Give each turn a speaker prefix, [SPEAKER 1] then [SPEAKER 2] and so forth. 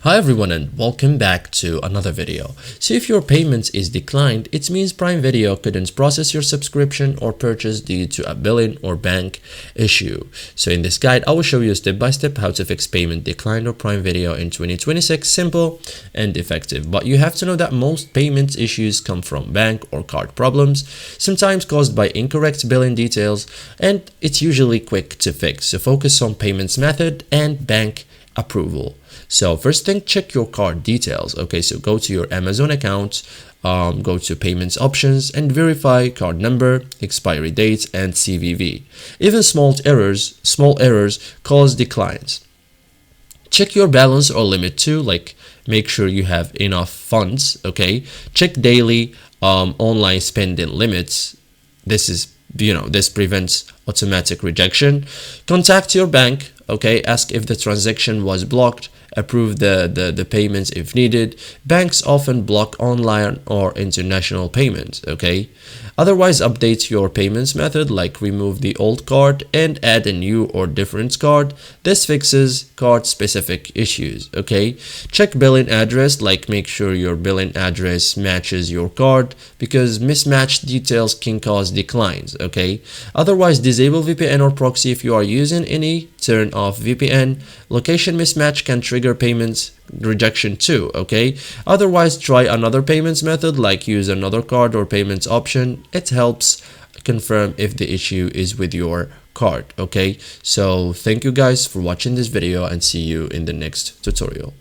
[SPEAKER 1] Hi everyone and welcome back to another video. So if your payment is declined, it means Prime Video couldn't process your subscription or purchase due to a billing or bank issue. So in this guide, I will show you step by step how to fix payment declined or Prime Video in 2026, simple and effective. But you have to know that most payment issues come from bank or card problems, sometimes caused by incorrect billing details, and it's usually quick to fix. So focus on payments method and bank approval. So first thing, check your card details. Okay, so go to your Amazon account, go to payments options and verify card number, expiry date and CVV. Even small errors cause declines. Check your balance or limit too, like make sure you have enough funds. Okay, check daily online spending limits. This prevents automatic rejection. Contact your bank. Okay, ask if the transaction was blocked, approve the payments if needed. Banks often block online or international payments. Okay, otherwise update your payments method, like remove the old card and add a new or different card. This fixes card specific issues. Okay, check billing address, like make sure your billing address matches your card, because mismatched details can cause declines. Okay, otherwise disable VPN or proxy if you are using any. Turn off VPN. Location mismatch can trigger payments rejection too. Okay, otherwise try another payments method, like use another card or payments option. It helps confirm if the issue is with your card. Okay, so thank you guys for watching this video and see you in the next tutorial.